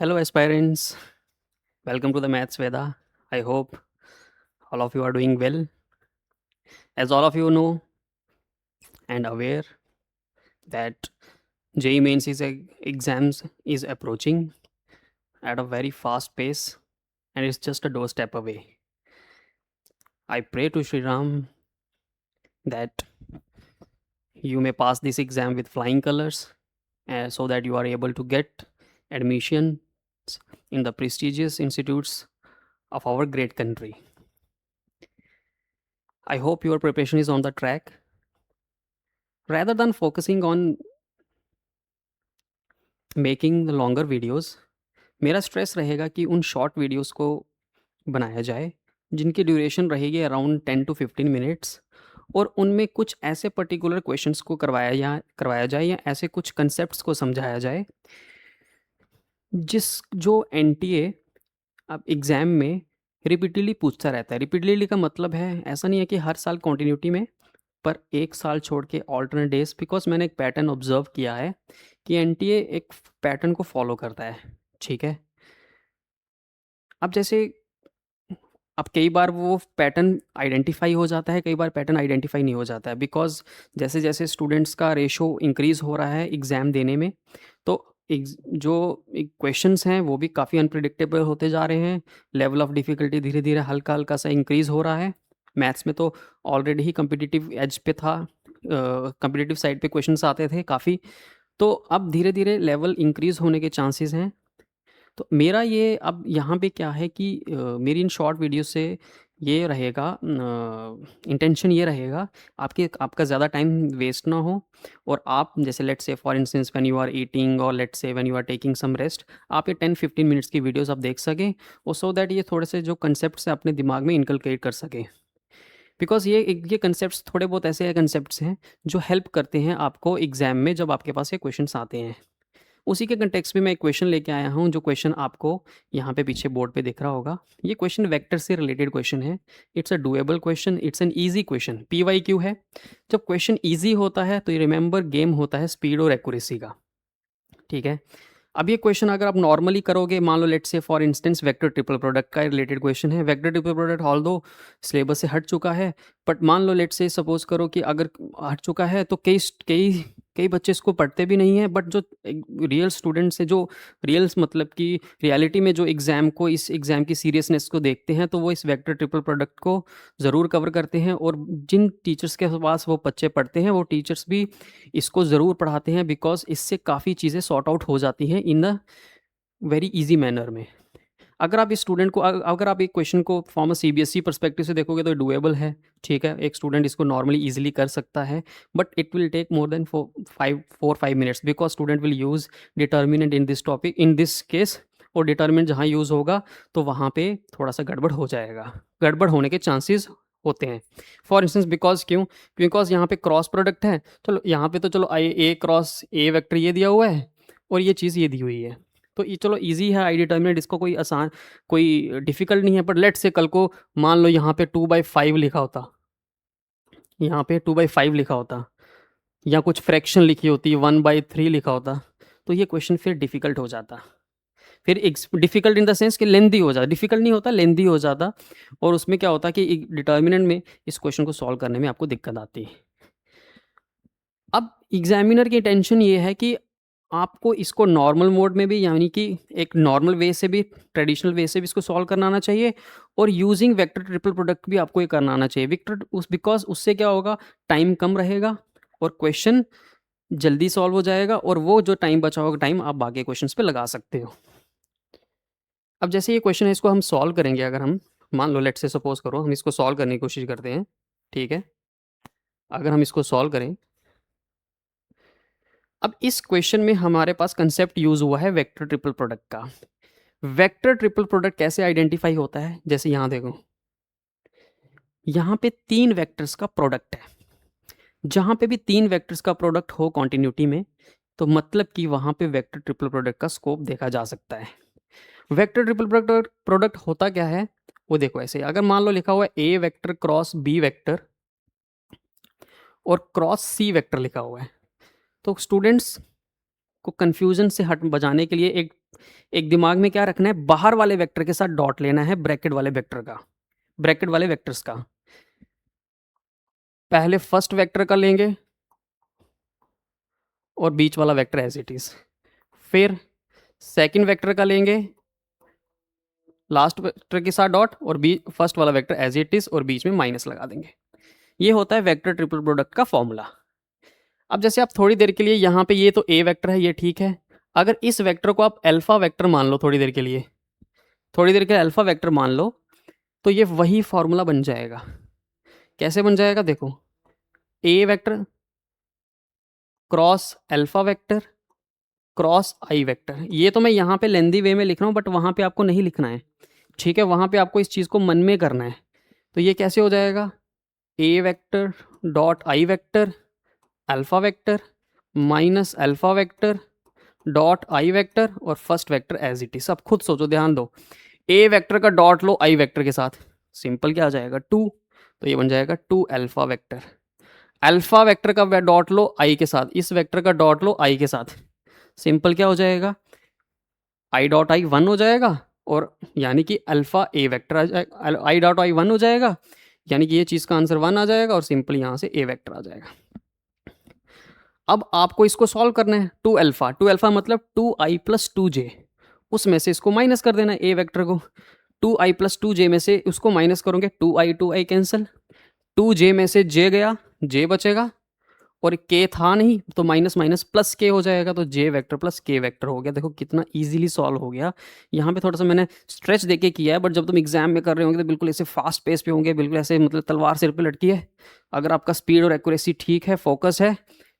Hello, aspirants. Welcome to the Maths Veda. I hope all of you are doing well. As all of you know and aware that JEE Mains exams is approaching at a very fast pace and it's just a doorstep away. I pray to Sri Ram that you may pass this exam with flying colors so that you are able to get admission in the prestigious institutes of our great country. I hope your preparation is on the track. Rather than focusing on making the longer videos, मेरा stress रहेगा कि उन short videos को बनाया जाए जिनकी duration रहेगी around 10 to 15 minutes और उनमें कुछ ऐसे पर्टिकुलर क्वेश्चंस को करवाया जाए या ऐसे कुछ कंसेप्ट्स को समझाया जाए जो एनटीए अब एग्ज़ाम में रिपीटेडली पूछता रहता है। रिपीटेडली का मतलब है ऐसा नहीं है कि हर साल कॉन्टिन्यूटी में, पर एक साल छोड़ के ऑल्टरनेट डेज, बिकॉज मैंने एक पैटर्न ऑब्जर्व किया है कि एनटीए एक पैटर्न को फॉलो करता है। ठीक है, अब जैसे अब कई बार वो पैटर्न आइडेंटिफाई हो जाता है, कई बार पैटर्न आइडेंटिफाई नहीं हो जाता है, बिकॉज जैसे जैसे स्टूडेंट्स का रेशो इंक्रीज हो रहा है एग्ज़ाम देने में, तो जो क्वेश्चंस हैं वो भी काफ़ी अनप्रिडिक्टेबल होते जा रहे हैं। लेवल ऑफ डिफ़िकल्टी धीरे धीरे हल्का हल्का सा इंक्रीज़ हो रहा है। मैथ्स में तो ऑलरेडी ही कम्पिटिटिव एज पे था, कम्पिटिटिव साइड पे क्वेश्चंस आते थे काफ़ी, तो अब धीरे धीरे लेवल इंक्रीज़ होने के चांसेस हैं। तो मेरा ये अब यहाँ पे क्या है कि मेरी इन शॉर्ट वीडियो से ये रहेगा, इंटेंशन ये रहेगा आपका ज़्यादा टाइम वेस्ट ना हो और आप जैसे let's say for instance when you are eating or let's say when you are taking some rest, आप ये 10-15 मिनट्स की वीडियोस आप देख सकें और सो दैट ये थोड़े से जो कंसेप्ट्स हैं अपने दिमाग में इनकलकेट कर सकें। बिकॉज ये कंसेप्ट्स थोड़े बहुत ऐसे कंसेप्ट्स हैं जो हेल्प करते हैं आपको एग्जाम में जब आपके पास ये क्वेश्चंस आते हैं। उसी के कंटेक्स्ट में मैं एक क्वेश्चन लेके आया हूँ, जो क्वेश्चन आपको यहाँ पे पीछे बोर्ड पे दिख रहा होगा। ये क्वेश्चन वेक्टर से रिलेटेड क्वेश्चन है। It's a doable question, it's an easy question, PYQ है। जब क्वेश्चन ईजी होता है तो ये रिमेंबर गेम होता है स्पीड और एक्यूरेसी का। ठीक है, अब ये क्वेश्चन अगर आप नॉर्मली करोगे, मान लो let's say for instance vector triple product का रिलेटेड क्वेश्चन है। वेक्टर ट्रिपल प्रोडक्ट ऑल दो सिलेबस से हट चुका है, बट मान लो लेट्स से सपोज करो कि अगर हट चुका है तो कई कई कई बच्चे इसको पढ़ते भी नहीं हैं, बट जो रियल स्टूडेंट्स हैं, जो रियल्स मतलब कि रियलिटी में जो इस एग्ज़ाम की सीरियसनेस को देखते हैं, तो वो इस वेक्टर ट्रिपल प्रोडक्ट को ज़रूर कवर करते हैं। और जिन टीचर्स के पास वो बच्चे पढ़ते हैं, वो टीचर्स भी इसको ज़रूर पढ़ाते हैं, बिकॉज इससे काफ़ी चीज़ें सॉर्ट आउट हो जाती हैं इन अ वेरी ईजी मैनर में। अगर आप इस स्टूडेंट को अगर आप एक क्वेश्चन को फ्रॉम अ CBSE पर्सपेक्टिव से देखोगे तो डुएबल है। ठीक है, एक स्टूडेंट इसको नॉर्मली ईजिली कर सकता है, but it will take more than 4-5 minutes, because student will use determinant in this topic in this case. और डिटर्मिनेंट जहाँ यूज़ होगा तो वहाँ पे थोड़ा सा गड़बड़ हो जाएगा, गड़बड़ होने के चांसेस होते हैं। फॉर इंस्टेंस बिकॉज यहाँ पे क्रॉस प्रोडक्ट है, चलो यहाँ पे तो चलो ए क्रॉस ए वेक्टर ये दिया हुआ है और ये चीज़ ये दी हुई है, तो ये चलो ईजी है आई डिटर्मिनेंट, इसको कोई आसान कोई डिफ़िकल्ट नहीं है। बट लेट्स से कल को मान लो यहाँ पे 2/5 लिखा होता, यहाँ पे 2/5 लिखा होता, या कुछ फ्रैक्शन लिखी होती 1/3 लिखा होता, तो ये क्वेश्चन फिर डिफ़िकल्ट हो जाता। फिर डिफ़िकल्ट इन द सेंस कि लेंदी हो जाता, डिफ़िकल्ट नहीं होता, लेंदी हो जाता। और उसमें क्या होता कि डिटर्मिनेंट में इस क्वेश्चन को सॉल्व करने में आपको दिक्कत आती है। अब एग्जामिनर की टेंशन ये है कि आपको इसको नॉर्मल मोड में भी, यानी कि एक नॉर्मल वे से भी, ट्रेडिशनल वे से भी इसको सॉल्व करना आना चाहिए, और यूजिंग वेक्टर ट्रिपल प्रोडक्ट भी आपको ये करना आना चाहिए। बिकॉज उससे क्या होगा, टाइम कम रहेगा और क्वेश्चन जल्दी सॉल्व हो जाएगा, और वो जो टाइम बचा होगा टाइम आप बाकी क्वेश्चंस पे लगा सकते हो। अब जैसे ये क्वेश्चन है, इसको हम सॉल्व करेंगे। अगर हम मान लो लेट से सपोज करो हम इसको सॉल्व करने की कोशिश करते हैं। ठीक है, अगर हम इसको सॉल्व करें, अब इस क्वेश्चन में हमारे पास कंसेप्ट यूज हुआ है वेक्टर ट्रिपल प्रोडक्ट का। वेक्टर ट्रिपल प्रोडक्ट कैसे आइडेंटिफाई होता है, जैसे यहां देखो, यहां पे 3 वेक्टर्स का प्रोडक्ट है। जहां पे भी 3 वेक्टर्स का प्रोडक्ट हो कॉन्टिन्यूटी में, तो मतलब कि वहां पे वेक्टर ट्रिपल प्रोडक्ट का स्कोप देखा जा सकता है। वेक्टर ट्रिपल प्रोडक्ट होता क्या है, वो देखो ऐसे, अगर मान लो लिखा हुआ है ए वेक्टर क्रॉस बी वेक्टर और क्रॉस सी वेक्टर लिखा हुआ है, तो स्टूडेंट्स आपको कन्फ्यूज़न से हट बचाने के लिए एक दिमाग में क्या रखना है, बाहर वाले वेक्टर के साथ डॉट लेना है ब्रैकेट वाले वेक्टर्स का। पहले फर्स्ट वेक्टर का लेंगे और बीच वाला वेक्टर एज इट इज़, फिर सेकंड वेक्टर का लेंगे लास्ट वेक्टर के साथ डॉट और फर्स्ट वाला वेक्टर एज इट इज़ और बीच में माइनस लगा देंगे। ये होता है वेक्टर ट्रिपल प्रोडक्ट का फॉर्मूला। अब जैसे आप थोड़ी देर के लिए यहाँ पे ये तो ए वेक्टर है, ये ठीक है। अगर इस वेक्टर को आप अल्फा वेक्टर मान लो थोड़ी देर के लिए अल्फा वेक्टर मान लो, तो ये वही फॉर्मूला बन जाएगा। कैसे बन जाएगा देखो, A vector cross alpha vector cross I vector. ये तो मैं यहाँ पे लेंदी वे में लिख रहा हूँ, बट वहाँ पे आपको नहीं लिखना है, ठीक है। वहाँ पे आपको इस चीज़ को मन में करना है। तो ये कैसे हो जाएगा, A vector dot I vector alpha vector minus alpha vector dot I vector और first vector as it is. अब खुद सोचो, ध्यान दो, ए वेक्टर का डॉट लो आई वेक्टर के साथ, सिंपल क्या आ जाएगा 2, तो ये बन जाएगा 2 अल्फा वेक्टर। अल्फा वेक्टर का डॉट लो आई के साथ, इस वेक्टर का डॉट लो आई के साथ, सिंपल क्या हो जाएगा, आई डॉट आई 1 हो जाएगा, और यानी कि अल्फा ए वेक्टर आ जाएगा, आई डॉट आई 1 हो जाएगा, यानी कि ये चीज़ का आंसर 1 आ जाएगा और सिंपल यहाँ से ए वेक्टर आ जाएगा। अब आपको इसको सॉल्व करना है, 2 अल्फा मतलब 2i प्लस 2j, उसमें से इसको माइनस कर देना है ए वेक्टर को। 2i प्लस 2j में से उसको माइनस करोगे, 2i कैंसिल, 2j में से j गया, j बचेगा, और k था नहीं तो माइनस माइनस प्लस k हो जाएगा, तो j vector plus k vector हो गया। देखो कितना इजीली सॉल्व हो गया। यहाँ पे थोड़ा सा मैंने स्ट्रेच देके किया है, बट जब तुम एग्जाम में कर रहे होंगे तो बिल्कुल ऐसे फास्ट पेस पे होंगे, बिल्कुल ऐसे मतलब तलवार सिर पे लटकी है। अगर आपका स्पीड और एक्यूरेसी ठीक है, फोकस है,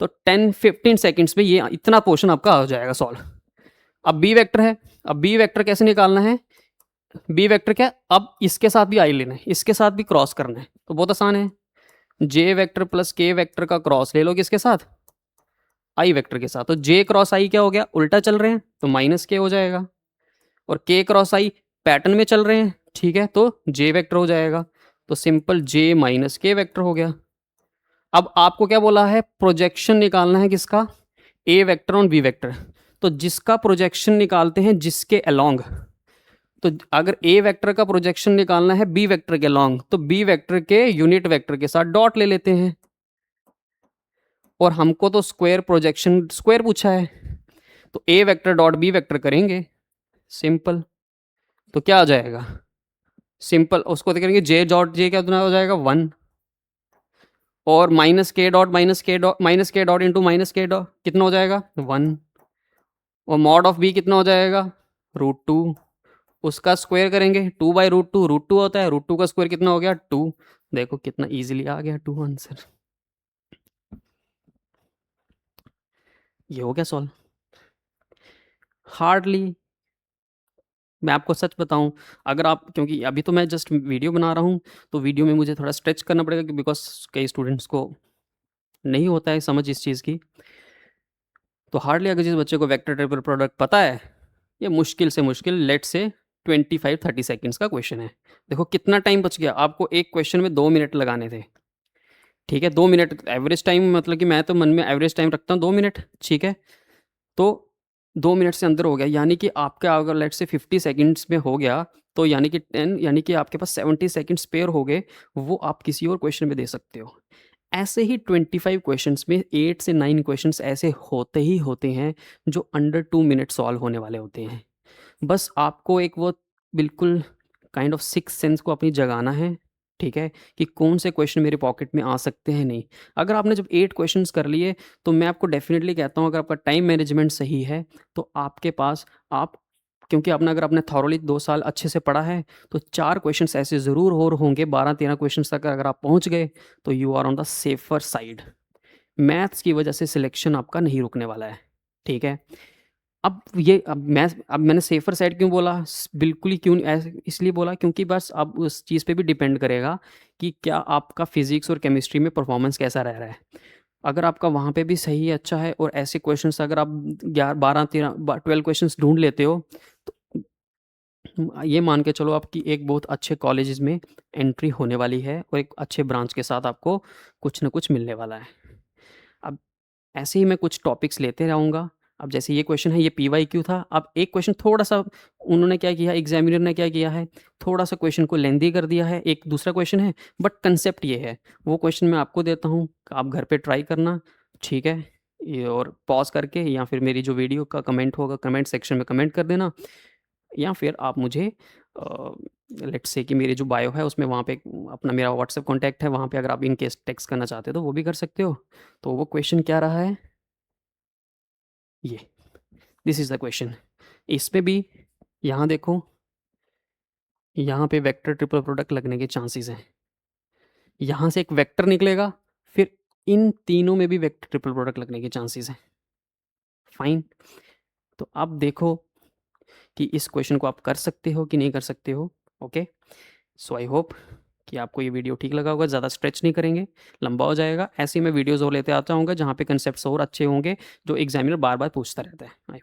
तो 10-15 सेकेंड्स में ये इतना पोर्शन आपका हो जाएगा सॉल्व। अब बी वेक्टर है, अब बी वेक्टर कैसे निकालना है, बी वेक्टर क्या, अब इसके साथ भी आई लेना है, इसके साथ भी क्रॉस करना है, तो बहुत आसान है, जे वेक्टर प्लस के वेक्टर का क्रॉस ले लो किसके साथ, आई वेक्टर के साथ। तो जे क्रॉस आई क्या हो गया, उल्टा चल रहे हैं तो माइनस के हो जाएगा, और के क्रॉस आई पैटर्न में चल रहे हैं, ठीक है, तो जे वेक्टर हो जाएगा, तो सिंपल जे माइनस के वेक्टर हो गया। अब आपको क्या बोला है, प्रोजेक्शन निकालना है किसका, ए वेक्टर और बी वेक्टर। तो जिसका प्रोजेक्शन निकालते हैं जिसके अलोंग, तो अगर ए वेक्टर का प्रोजेक्शन निकालना है बी वेक्टर के अलोंग, तो बी वेक्टर के यूनिट वेक्टर के साथ डॉट ले लेते हैं, और हमको तो स्क्वायर प्रोजेक्शन स्क्वायर पूछा है, तो ए वेक्टर डॉट बी वेक्टर करेंगे, सिंपल, तो क्या आ जाएगा, सिंपल उसको करेंगे, जे डॉट जे क्या हो जाएगा 1, और माइनस के डॉट इंटू माइनस के डॉट कितना हो जाएगा 1, और मॉड ऑफ बी कितना हो जाएगा √2, उसका स्क्वायर करेंगे 2/√2, √2 होता है, √2 का स्क्वायर कितना हो गया 2। देखो कितना इजीली आ गया 2 आंसर, ये हो गया सॉल्व। हार्डली, मैं आपको सच बताऊं, अगर आप, क्योंकि अभी तो मैं जस्ट वीडियो बना रहा हूं, तो वीडियो में मुझे थोड़ा स्ट्रेच करना पड़ेगा बिकॉज कई स्टूडेंट्स को नहीं होता है समझ इस चीज़ की। तो हार्डली अगर जिस बच्चे को वेक्टर ट्रिपल प्रोडक्ट पता है, ये मुश्किल से मुश्किल लेट से 25-30 सेकेंड्स का क्वेश्चन है। देखो कितना टाइम बच गया, आपको एक क्वेश्चन में 2 मिनट लगाने थे, ठीक है, 2 मिनट एवरेज टाइम, मतलब कि मैं तो मन में एवरेज टाइम रखता हूँ 2 मिनट, ठीक है, तो 2 मिनट से अंदर हो गया, यानी कि आपका अगर लेट से 50 सेकंड्स में हो गया, तो यानी कि 10, यानी कि आपके पास 70 सेकंड स्पेयर हो गए, वो आप किसी और क्वेश्चन में दे सकते हो। ऐसे ही 25 क्वेश्चंस में 8 से 9 क्वेश्चंस ऐसे होते ही होते हैं जो अंडर 2 मिनट सॉल्व होने वाले होते हैं। बस आपको एक वो बिल्कुल काइंड ऑफ सिक्स सेंस को अपनी जगाना है, ठीक है, कि कौन से क्वेश्चन मेरे पॉकेट में आ सकते हैं नहीं। अगर आपने जब 8 क्वेश्चंस कर लिए, तो मैं आपको डेफिनेटली कहता हूँ, अगर आपका टाइम मैनेजमेंट सही है, तो आपके पास आप, क्योंकि आपने अगर आपने थॉरोली 2 साल अच्छे से पढ़ा है, तो 4 क्वेश्चंस ऐसे ज़रूर और होंगे, 12-13 क्वेश्चंस तक अगर आप पहुँच गए, तो you are on the safer side. Maths की वजह से सिलेक्शन आपका नहीं रुकने वाला है, ठीक है। अब मैंने सेफर साइड क्यों बोला, बिल्कुल ही क्यों ऐसे इसलिए बोला, क्योंकि बस अब उस चीज़ पे भी डिपेंड करेगा कि क्या आपका फिजिक्स और केमिस्ट्री में परफॉर्मेंस कैसा रह रहा है। अगर आपका वहाँ पे भी सही अच्छा है, और ऐसे क्वेश्चंस अगर आप 12 क्वेश्चंस ढूंढ लेते हो, तो ये मान के चलो आपकी एक बहुत अच्छे कॉलेजेस में एंट्री होने वाली है, और एक अच्छे ब्रांच के साथ आपको कुछ ना कुछ मिलने वाला है। अब ऐसे ही मैं कुछ टॉपिक्स लेते रहूँगा, अब जैसे ये क्वेश्चन है, ये पीवाईक्यू था। अब एक क्वेश्चन थोड़ा-सा उन्होंने क्या किया, एग्ज़ामिनर ने क्या किया है, थोड़ा-सा क्वेश्चन को लेंदी कर दिया है। एक दूसरा क्वेश्चन है, बट कंसेप्ट ये है। वो क्वेश्चन मैं आपको देता हूँ, आप घर पे ट्राई करना, ठीक है? ये और पॉज़ करके या फिर मेरी जो वीडियो का कमेंट होगा, कमेंट सेक्शन में कमेंट कर देना, या फिर आप मुझे लेट्स से कि मेरी जो बायो है उसमें वहाँ पे अपना मेरा व्हाट्सएप कॉन्टैक्ट है, वहाँ पे अगर आप इन केस टेक्स्ट करना चाहते हो तो वो भी कर सकते हो। तो वो क्वेश्चन क्या रहा है? ये, दिस इज़ द क्वेश्चन। इसमें भी यहाँ देखो, यहाँ पे वेक्टर ट्रिपल प्रोडक्ट लगने के चांसेस हैं। यहाँ से एक वेक्टर निकलेगा, फिर इन तीनों में भी वेक्टर ट्रिपल प्रोडक्ट लगने के चांसेस हैं। फाइन। तो अब देखो कि इस क्वेश्चन को आप कर सकते हो कि नहीं कर सकते हो। ओके, सो आई होप कि आपको ये वीडियो ठीक लगा होगा। ज़्यादा स्ट्रेच नहीं करेंगे, लंबा हो जाएगा। ऐसे ही मैं वीडियोज़ और लेते आता हूँगा जहाँ पे कंसेप्ट्स और अच्छे होंगे, जो एग्जामिनर बार बार पूछता रहता है।